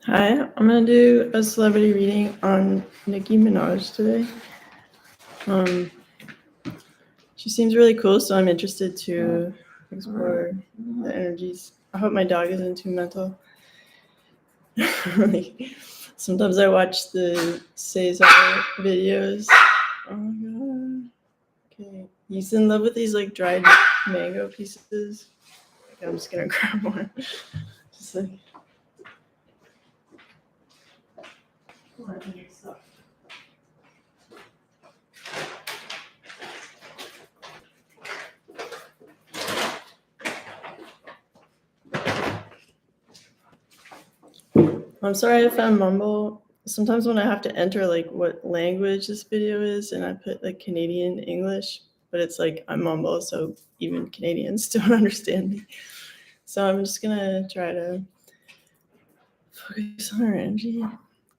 Hi, I'm gonna do a celebrity reading on Nicki Minaj today. She seems really cool, so I'm interested to explore the energies. I hope my dog isn't too mental. Like, sometimes I watch the Cesar videos. Oh my god. Okay, he's in love with these like dried mango pieces. Okay, I'm just gonna grab one. Just like. I'm sorry if I mumble. Sometimes when I have to enter like what language this video is, and I put like Canadian English, but it's like I mumble, so even Canadians don't understand me. So I'm just gonna try to focus on our energy.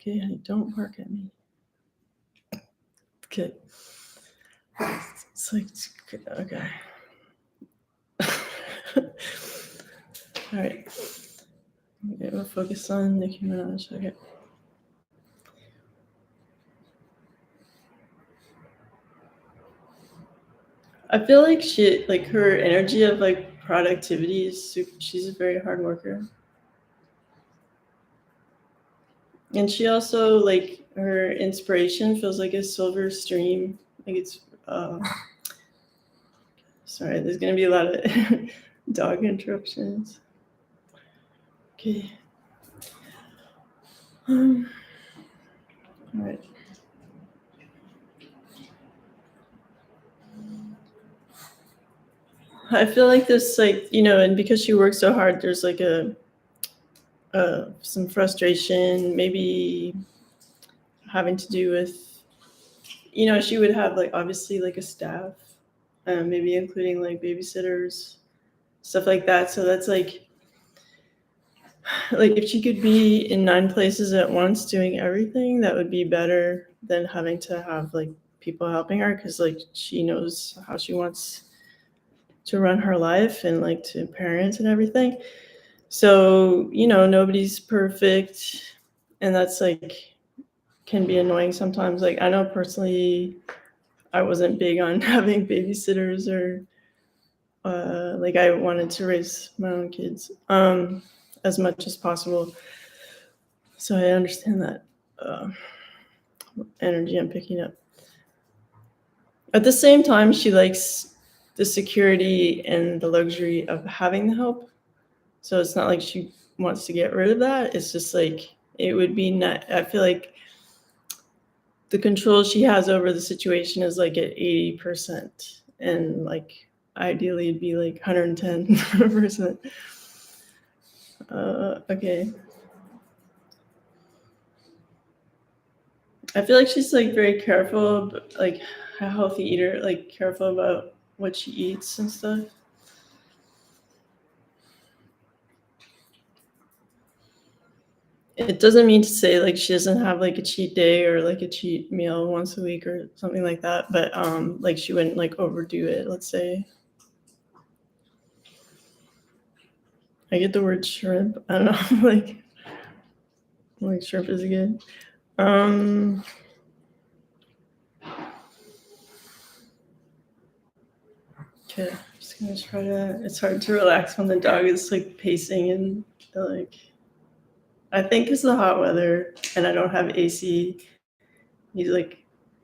Okay, honey, don't bark at me. Okay. It's like, okay. All right. Okay, we'll focus on Nicki Minaj. Okay. I feel like her energy of like productivity is she's a very hard worker. And she also like her inspiration feels like a silver stream. Like it's sorry, there's gonna be a lot of dog interruptions. Okay. All right. I feel like this, like, and because she works so hard, there's like some frustration, maybe having to do with, she would have like obviously like a staff, maybe including like babysitters, stuff like that. So that's like if she could be in 9 places at once doing everything, that would be better than having to have like people helping her, because like she knows how she wants to run her life and like to parent and everything. So nobody's perfect, and that's like can be annoying sometimes. Like I know personally I wasn't big on having babysitters, or like I wanted to raise my own kids as much as possible. So I understand that energy I'm picking up. At the same time, she likes the security and the luxury of having the help. So it's not like she wants to get rid of that. It's just like it would be not. I feel like the control she has over the situation is like at 80%, and like ideally it'd be like 110%. Okay. I feel like she's like very careful, like a healthy eater, like careful about what she eats and stuff. It doesn't mean to say like she doesn't have like a cheat day or like a cheat meal once a week or something like that, but like she wouldn't like overdo it, let's say. I get the word shrimp. I don't know, like shrimp is good. Okay, I'm just gonna try to. It's hard to relax when the dog is like pacing and like. I think it's the hot weather and I don't have AC. He's like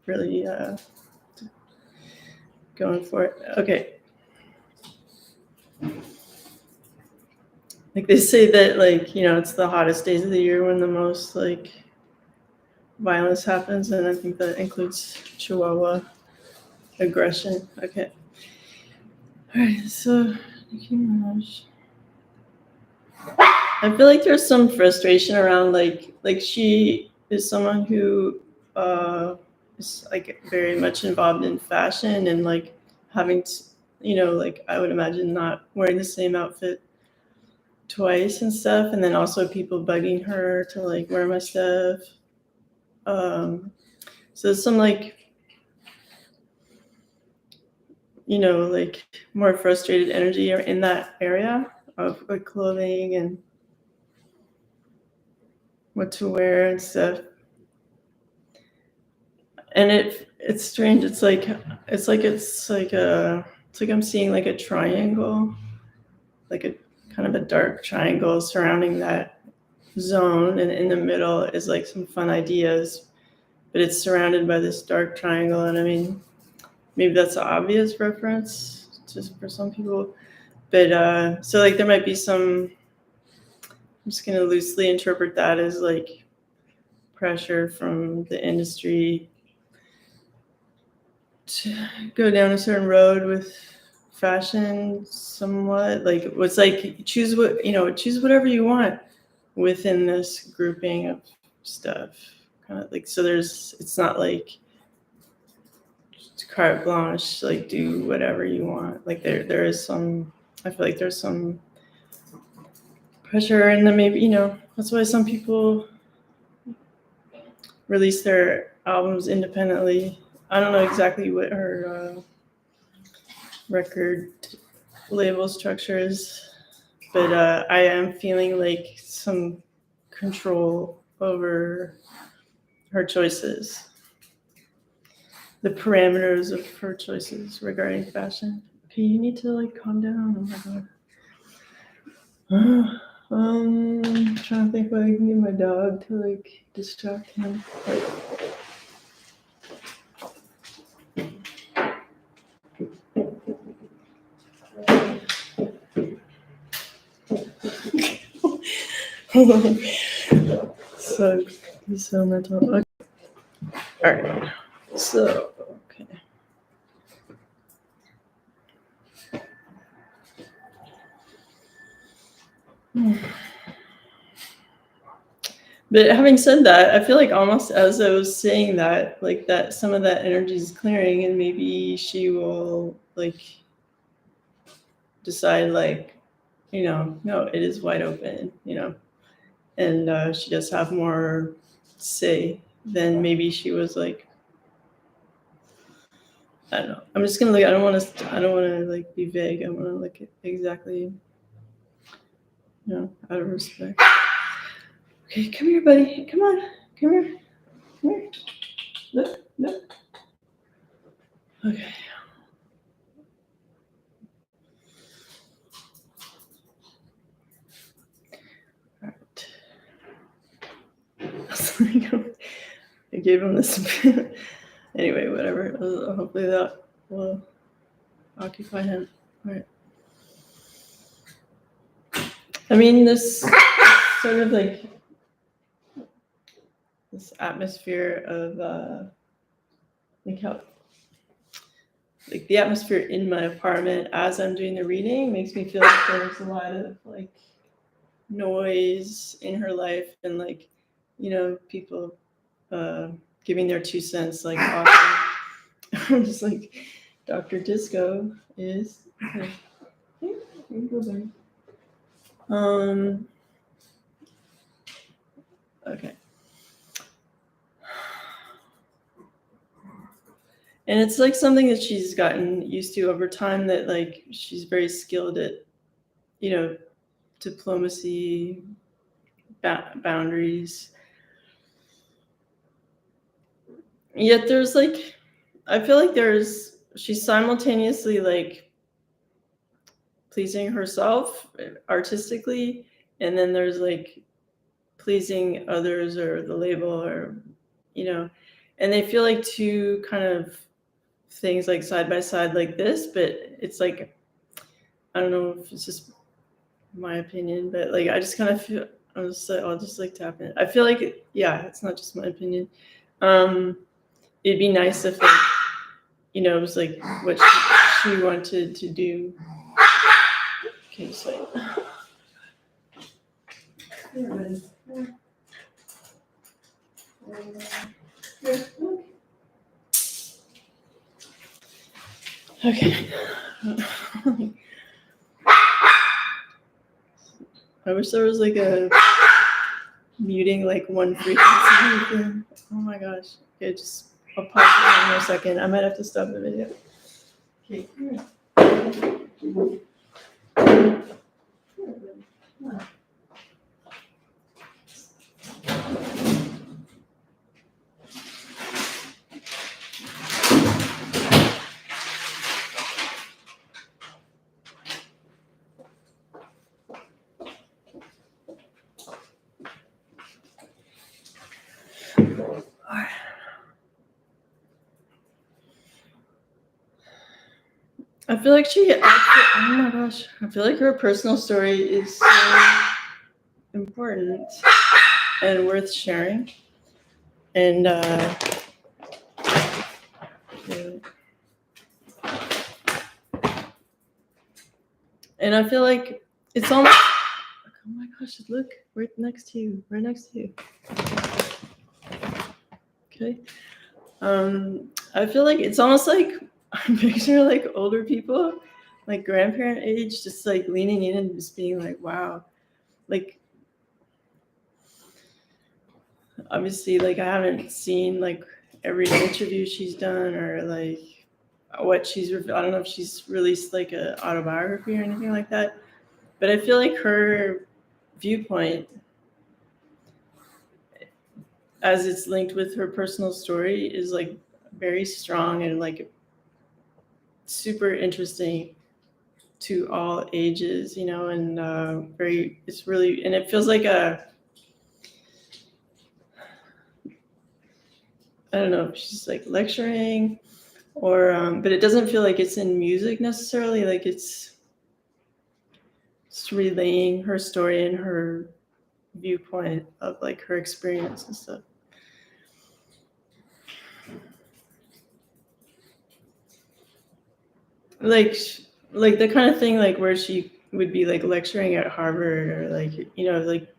really going for it. Okay. Like they say that like it's the hottest days of the year when the most like violence happens, and I think that includes Chihuahua aggression. Okay. All right. So Nicki Minaj. I feel like there's some frustration around like she is someone who is like very much involved in fashion, and like having to, like I would imagine not wearing the same outfit twice and stuff, and then also people bugging her to like wear my stuff. So some like like more frustrated energy in that area of like clothing and what to wear and stuff. And it's strange. It's like I'm seeing like a triangle, like a kind of a dark triangle surrounding that zone, and in the middle is like some fun ideas, but it's surrounded by this dark triangle. And I mean, maybe that's an obvious reference just for some people, but so like there might be some. I'm just gonna loosely interpret that as like pressure from the industry to go down a certain road with fashion somewhat. Like it's like choose whatever you want within this grouping of stuff. Kind of like, so it's not like carte blanche, like do whatever you want. Like there is some, I feel like there's some pressure, and then maybe, that's why some people release their albums independently. I don't know exactly what her record label structure is, but I am feeling like some control over her choices, the parameters of her choices regarding fashion. Okay, you need to like calm down. Oh my god. I'm trying to think what I can get my dog to like distract him. So he's so mental. Okay. All right. So okay. But having said that, I feel like almost as I was saying that, like that some of that energy is clearing, and maybe she will like decide like, no, it is wide open, and she does have more say than maybe she was like. I don't know. I'm just gonna look. I don't want to like be vague. I want to look at exactly, out of respect. Okay, come here, buddy. Come on. Come here. Come here. Look. Okay. All right. I gave him this. Anyway, whatever. Hopefully that will occupy him. All right. I mean, this sort of like this atmosphere of like the atmosphere in my apartment as I'm doing the reading makes me feel like there's a lot of like noise in her life, and like, people giving their 2 cents like often. I'm just like, Dr. Disco is okay. Here you go, buddy. Okay. And it's like something that she's gotten used to over time, that like she's very skilled at, diplomacy, boundaries. Yet there's like, I feel like she's simultaneously like pleasing herself artistically, and then there's like pleasing others or the label, or, and they feel like two kind of things like side by side like this, but it's like, I don't know if it's just my opinion, but like I just kind of feel, I'll just like tap in. I feel like it's not just my opinion. It'd be nice if like, it was like what she wanted to do. Okay, so okay. I wish there was like a muting like one frequency. Oh my gosh. Okay, I'll pause for 1 more second. I might have to stop the video. Okay, come here. I feel like oh my gosh, I feel like her personal story is so important and worth sharing. And and I feel like it's almost, oh my gosh, look, right next to you, right next to you. Okay. I feel like it's almost like I'm picturing like older people, like grandparent age, just like leaning in and just being like, wow. Like, obviously, like I haven't seen like every interview she's done or like what she's, I don't know if she's released like an autobiography or anything like that. But I feel like her viewpoint, as it's linked with her personal story, is like very strong and like super interesting to all ages, you know, and it's really, and it feels like I don't know if she's like lecturing or, but it doesn't feel like it's in music necessarily. Like it's just relaying her story and her viewpoint of like her experience and stuff. Like, like the kind of thing like where she would be like lecturing at Harvard or like, you know, like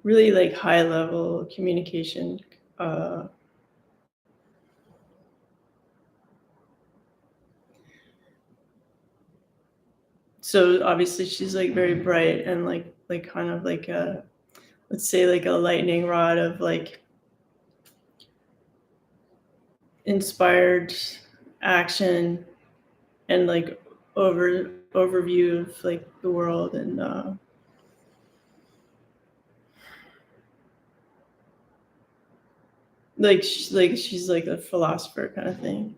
really like high level communication. Uh, so obviously she's like very bright and like kind of like a, let's say like a lightning rod of like inspired action and like overview of like the world and like she's like a philosopher kind of thing.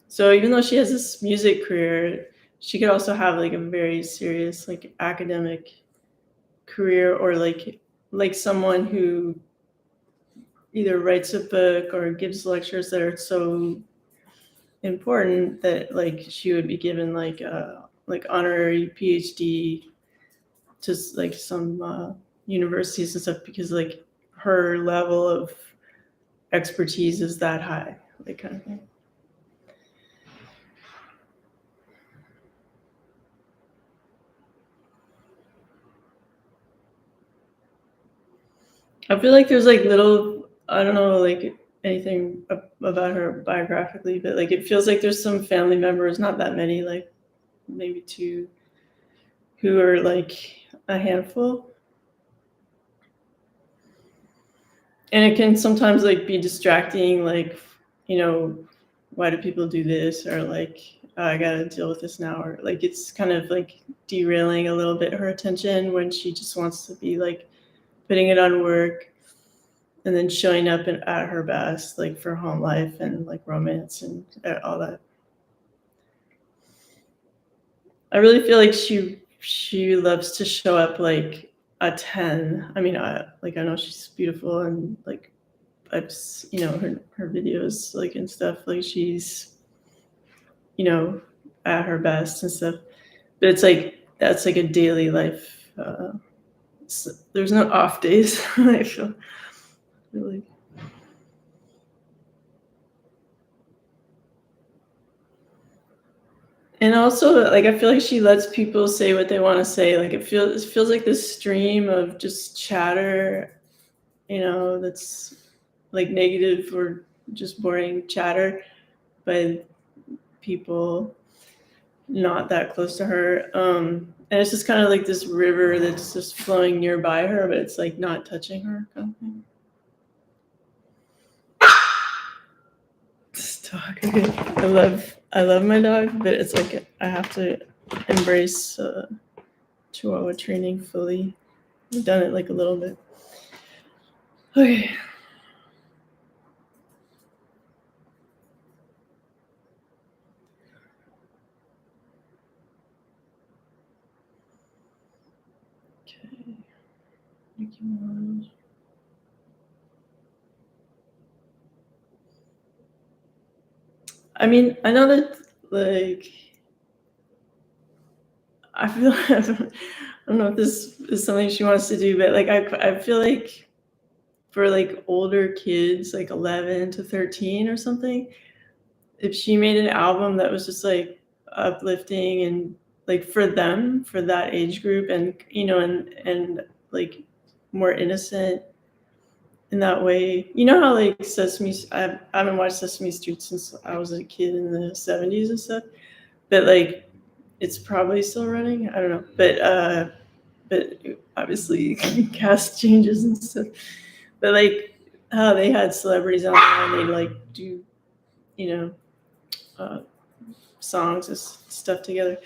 So even though she has this music career, she could also have like a very serious like academic career or like someone who either writes a book or gives lectures that are so important that like she would be given like honorary PhD to like some universities and stuff because like her level of expertise is that high, like kind of thing. I feel like there's like little, I don't know, like anything about her biographically, but like it feels like there's some family members, not that many, like maybe two, who are like a handful. And it can sometimes like be distracting, like, you know, why do people do this? Or like, oh, I gotta deal with this now. Or like it's kind of like derailing a little bit her attention when she just wants to be like putting it on work and then showing up at her best, like for home life and like romance and all that. I really feel like she loves to show up like a 10. I mean, I know she's beautiful and like I've you know her videos like and stuff, like she's, you know, at her best and stuff. But it's like that's like a daily life. There's no off days. I feel really. And also, like I feel like she lets people say what they want to say. Like it feels like this stream of just chatter, you know, that's like negative or just boring chatter by people not that close to her. And it's just kind of like this river that's just flowing nearby her, but it's like not touching her kind of thing. This dog. I love my dog, but it's like I have to embrace Chihuahua training fully. I've done it like a little bit. Okay. Okay. Nicki Minaj. I mean, I know that like I feel I don't know if this is something she wants to do, but like I feel like for like older kids, like 11 to 13 or something, if she made an album that was just like uplifting and like for them, for that age group, and and like more innocent in that way. You know how like I haven't watched Sesame Street since I was a kid in the 70s and stuff, but like it's probably still running. I don't know, but obviously cast changes and stuff. But like how they had celebrities on there and they like do you know uh, songs and stuff together.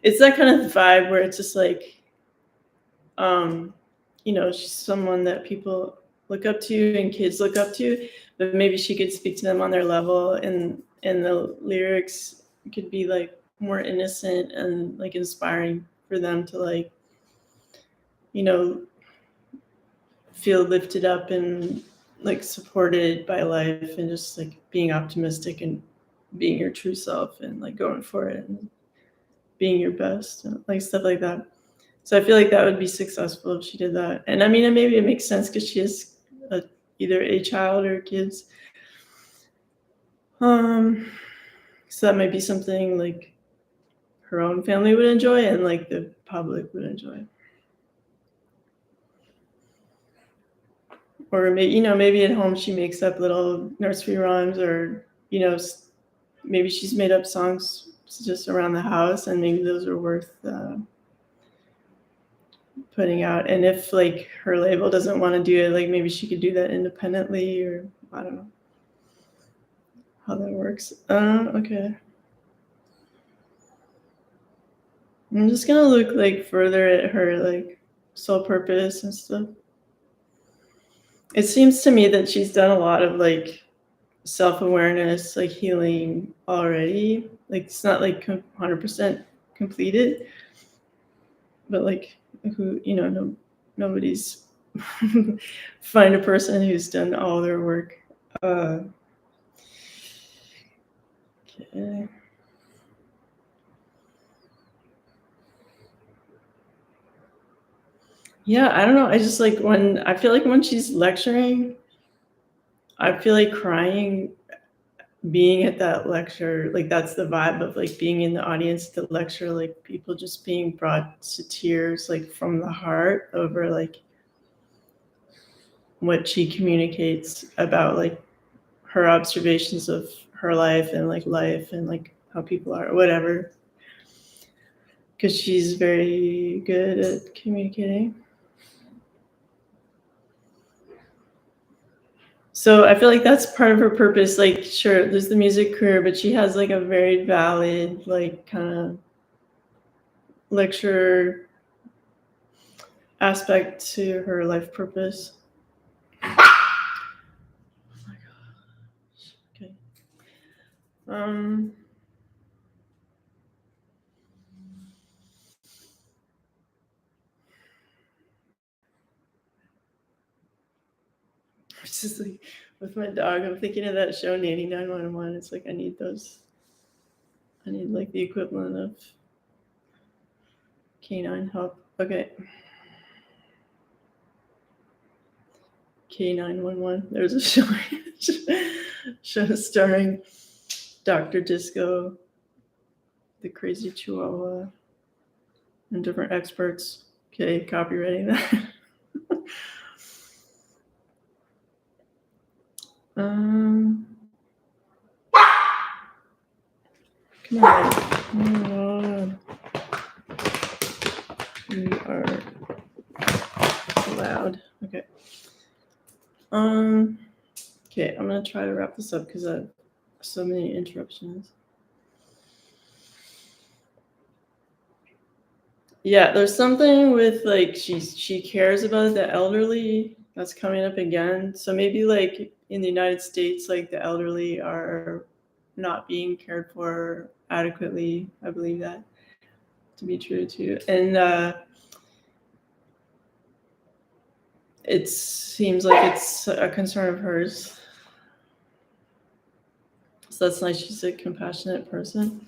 It's that kind of vibe where it's just like um, she's someone that people look up to and kids look up to, but maybe she could speak to them on their level, and the lyrics could be like more innocent and like inspiring for them to like you know feel lifted up and like supported by life and just like being optimistic and being your true self and like going for it and being your best and like stuff like that. So I feel like that would be successful if she did that. And I mean, and maybe it makes sense because she is either a child or kids. So that might be something like her own family would enjoy and like the public would enjoy. Or maybe at home she makes up little nursery rhymes, or maybe she's made up songs just around the house, and maybe those are worth putting out. And if like her label doesn't want to do it, like maybe she could do that independently, or I don't know how that works. Okay. I'm just gonna look like further at her like soul purpose and stuff. It seems to me that she's done a lot of like self-awareness, like healing already. Like it's not like 100% completed, but like who nobody's find a person who's done all their work. Okay. Yeah, I don't know. I just like when she's lecturing, I feel like crying being at that lecture. Like that's the vibe of like being in the audience at the lecture, like people just being brought to tears like from the heart over like what she communicates about like her observations of her life and like how people are or whatever, because she's very good at communicating. So I feel like that's part of her purpose. Like, sure, there's the music career, but she has like a very valid, like, kind of lecture aspect to her life purpose. Oh my gosh. Okay. It's just like with my dog, I'm thinking of that show, Nanny 911. It's like I need those. I need like the equivalent of canine help. Okay. K911. There's a show starring Dr. Disco, the crazy Chihuahua, and different experts. Okay, copywriting that. Come on. Oh, we are loud. Okay. Okay, I'm gonna try to wrap this up because I have so many interruptions. Yeah, there's something with like she cares about the elderly that's coming up again. So maybe like in the United States, like the elderly are not being cared for adequately. I believe that to be true too. And it seems like it's a concern of hers. So that's nice. She's a compassionate person.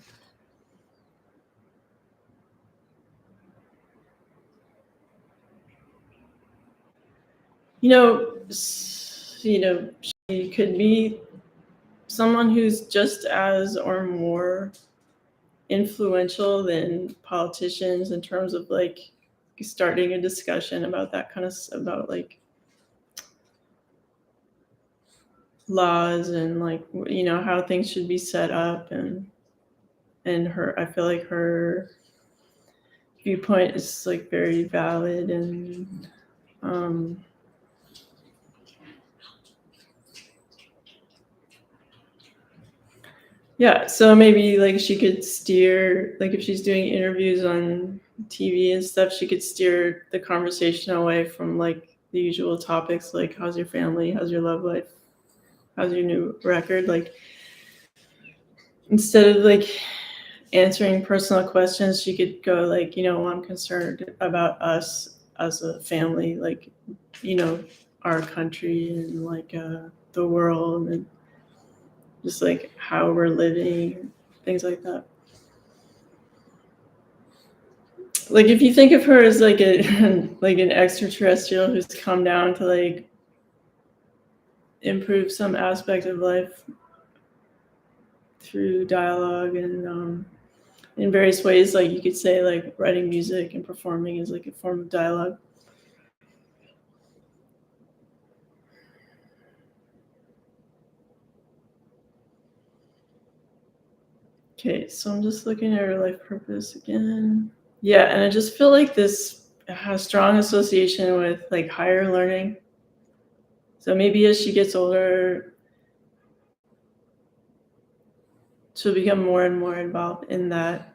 You know, she could be someone who's just as or more influential than politicians in terms of like starting a discussion about that kind of about like laws and like how things should be set up, and her I feel like her viewpoint is like very valid, and um yeah, so maybe like she could steer, like if she's doing interviews on TV and stuff, she could steer the conversation away from like the usual topics like how's your family, how's your love life, how's your new record, like instead of like answering personal questions, she could go like, I'm concerned about us as a family, like, our country and like the world, and just like how we're living, things like that. Like if you think of her as like a like an extraterrestrial who's come down to like improve some aspect of life through dialogue and in various ways, like you could say like writing music and performing is like a form of dialogue. Okay, so I'm just looking at her life purpose again. Yeah, and I just feel like this has strong association with like higher learning. So maybe as she gets older, she'll become more and more involved in that.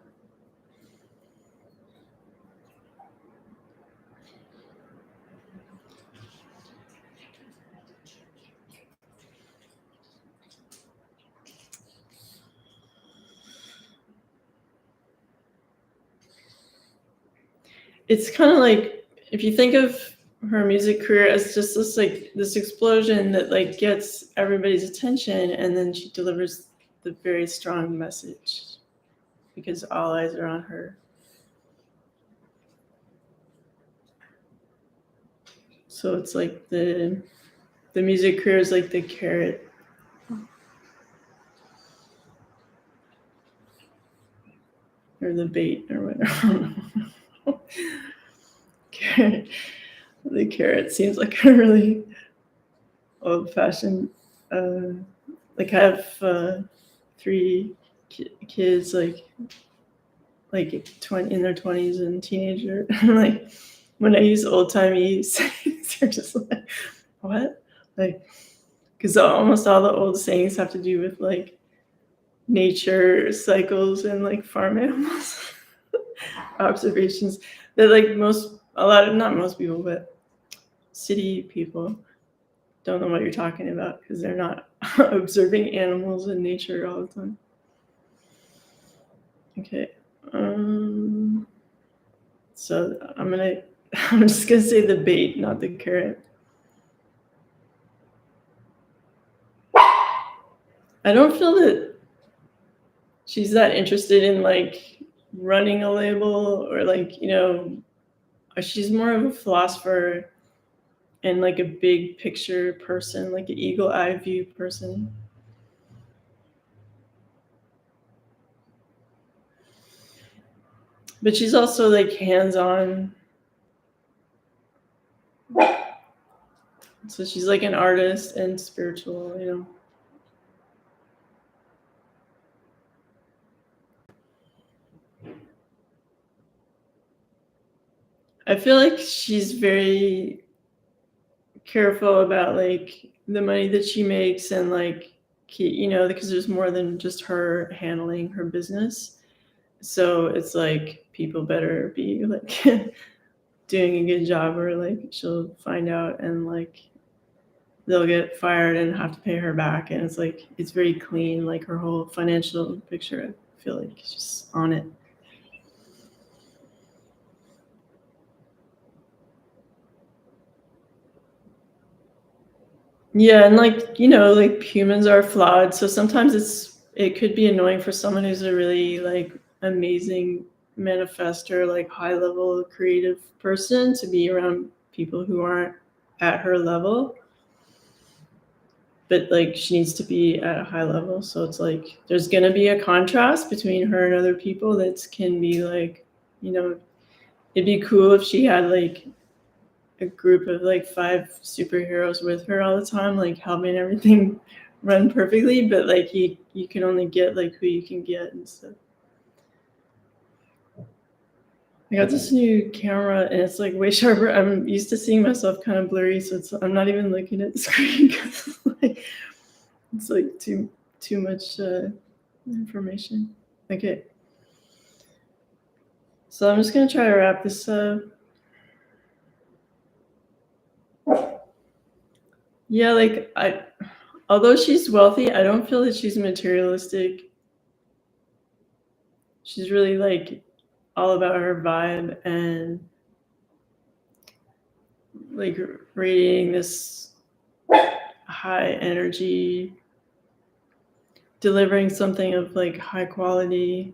It's kind of like if you think of her music career as just this explosion that like gets everybody's attention, and then she delivers the very strong message because all eyes are on her. So it's like the music career is like the carrot. Or the bait or whatever. Carrot. The carrot seems like a really old-fashioned. Like I have 3 kids, like 20 in their 20s and teenager. Like when I use old-timey sayings, they're just like, what? Like, because almost all the old sayings have to do with like nature cycles and like farm animals. Observations that like not most people, but city people don't know what you're talking about because they're not observing animals and nature all the time. Okay. So I'm just gonna say the bait, not the carrot. I don't feel that she's that interested in like running a label or like, she's more of a philosopher and like a big picture person, like an eagle eye view person. But she's also like hands-on. So she's like an artist and spiritual. I feel like she's very careful about like the money that she makes and like because there's more than just her handling her business. So it's like people better be like doing a good job or like she'll find out and like they'll get fired and have to pay her back, and it's like it's very clean, like her whole financial picture. I feel like she's on it. Yeah, and like like humans are flawed, so sometimes it's it could be annoying for someone who's a really like amazing manifester, like high level creative person to be around people who aren't at her level. But like she needs to be at a high level. So it's like there's gonna be a contrast between her and other people that can be like, you know, it'd be cool if she had like a group of like 5 superheroes with her all the time, like helping everything run perfectly, but like you can only get like who you can get and stuff. I got this new camera and it's like way sharper. I'm used to seeing myself kind of blurry, so I'm not even looking at the screen because it's like too much information. Okay, so I'm just gonna try to wrap this up. Yeah, like although she's wealthy, I don't feel that she's materialistic. She's really like all about her vibe and like radiating this high energy, delivering something of like high quality.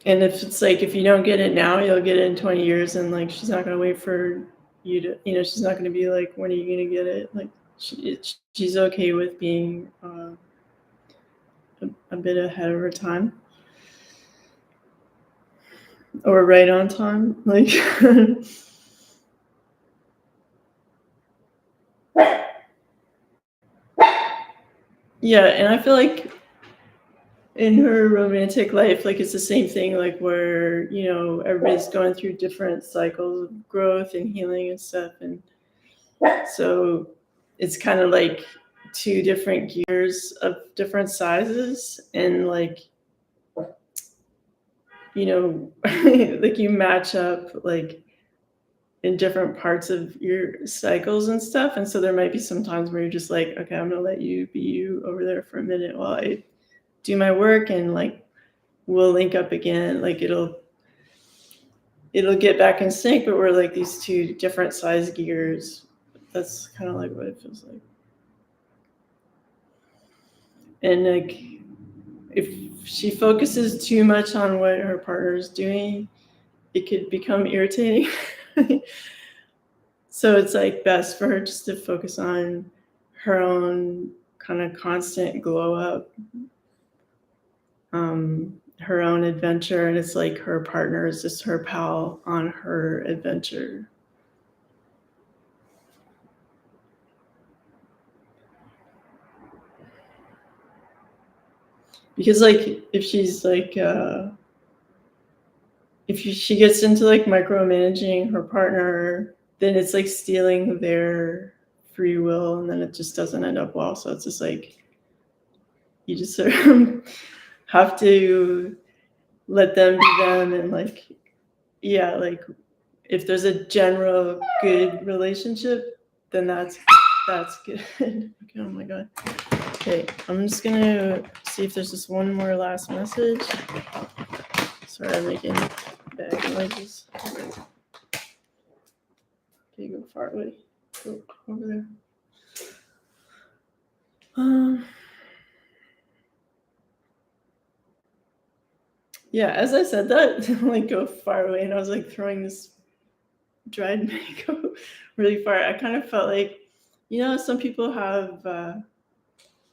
And if it's like if you don't get it now, you'll get it in 20 years, and like she's not gonna wait for you to, you know, she's not gonna be like, when are you gonna get it? Like she's okay with being a bit ahead of her time, or right on time, like. Yeah, and I feel like in her romantic life, like it's the same thing, like where, you know, everybody's going through different cycles of growth and healing and stuff, and so it's kind of like 2 different gears of different sizes, and like, you know, like you match up like in different parts of your cycles and stuff, and so there might be some times where you're just like, okay, I'm gonna let you be you over there for a minute while I do my work, and like we'll link up again, like it'll get back in sync, but we're like these 2 different size gears. That's kind of like what it feels like. And like if she focuses too much on what her partner is doing, it could become irritating. So it's like best for her just to focus on her own kind of constant glow up, her own adventure, and it's like her partner is just her pal on her adventure. Because like if she's like if she gets into like micromanaging her partner, then it's like stealing their free will, and then it just doesn't end up well. So it's just like you just sort of have to let them be them, and like, yeah, like if there's a general good relationship, then that's good. Okay, oh my god. Okay, I'm just gonna see if there's just one more last message. Sorry, I'm making bag noises. Okay, go far away. Go over there. Yeah, as I said that, like go far away, and I was like throwing this dried mango really far. I kind of felt like, you know, some people have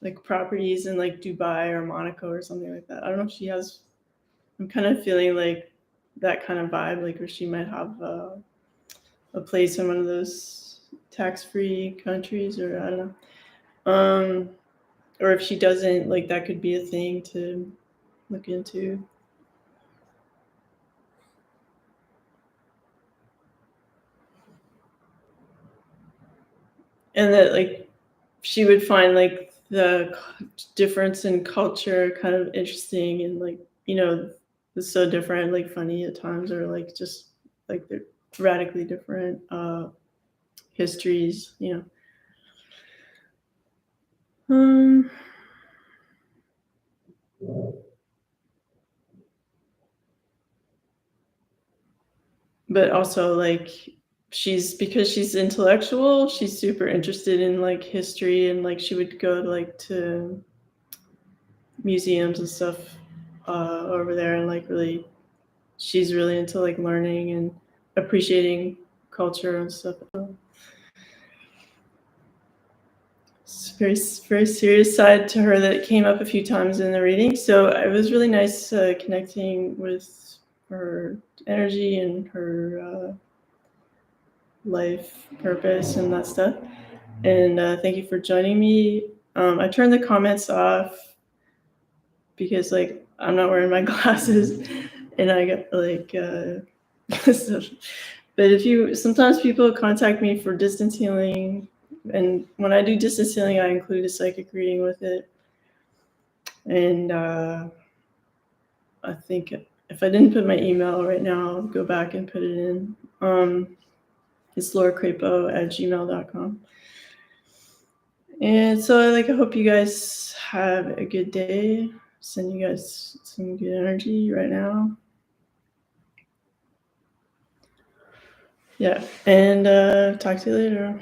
like properties in like Dubai or Monaco or something like that. I don't know if she has. I'm kind of feeling like that kind of vibe, like where she might have a place in one of those tax-free countries, or I don't know. Or if she doesn't, like that could be a thing to look into. And that like she would find like the difference in culture kind of interesting, and like, you know, it's so different, like funny at times, or like just like they're radically different histories, you know. But also like because she's intellectual, she's super interested in like history, and like she would go like to museums and stuff over there, and like really she's really into like learning and appreciating culture and stuff. It's very serious side to her that came up a few times in the reading. So it was really nice connecting with her energy and her life purpose and that stuff. And thank you for joining me. I turned the comments off because like I'm not wearing my glasses, and I got like stuff. But if you sometimes people contact me for distance healing, and when I do distance healing, I include a psychic reading with it. And I think if I didn't put my email right now, I'll go back and put it in. It's lauracrapo@gmail.com. And so I hope you guys have a good day. Send you guys some good energy right now. Yeah, and talk to you later.